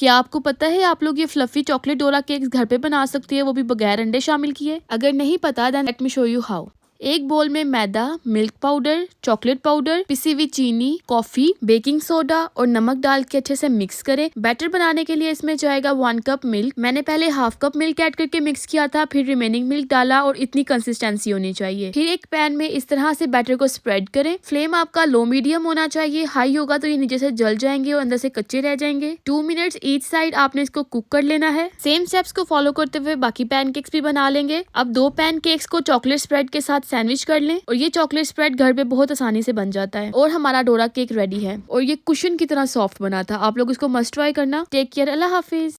क्या आपको पता है आप लोग ये फ्लफी चॉकलेट डोरा केक्स घर पे बना सकती है, वो भी बगैर अंडे शामिल किए? अगर नहीं पता then let me show you how. एक बोल में मैदा, मिल्क पाउडर, चॉकलेट पाउडर, पिसी हुई चीनी, कॉफी, बेकिंग सोडा और नमक डाल के अच्छे से मिक्स करें। बैटर बनाने के लिए इसमें जाएगा 1 कप मिल्क। मैंने पहले हाफ कप मिल्क ऐड करके मिक्स किया था, फिर रिमेनिंग मिल्क डाला और इतनी कंसिस्टेंसी होनी चाहिए। फिर एक पैन में इस तरह से बैटर को स्प्रेड करें। फ्लेम आपका लो मीडियम होना चाहिए, हाई होगा तो ये नीचे से जल जाएंगे और अंदर से कच्चे रह जाएंगे। 2 मिनट्स ईच साइड आपने इसको कुक कर लेना है। सेम स्टेप्स को फॉलो करते हुए बाकी पैनकेक्स भी बना लेंगे। अब 2 पैनकेक्स को चॉकलेट स्प्रेड के साथ सैंडविच कर लें और ये चॉकलेट स्प्रेड घर पे बहुत आसानी से बन जाता है और हमारा डोरा केक रेडी है और ये कुशन की तरह सॉफ्ट बना था। आप लोग इसको मस्ट ट्राई करना। टेक केयर, अल्लाह हाफिज।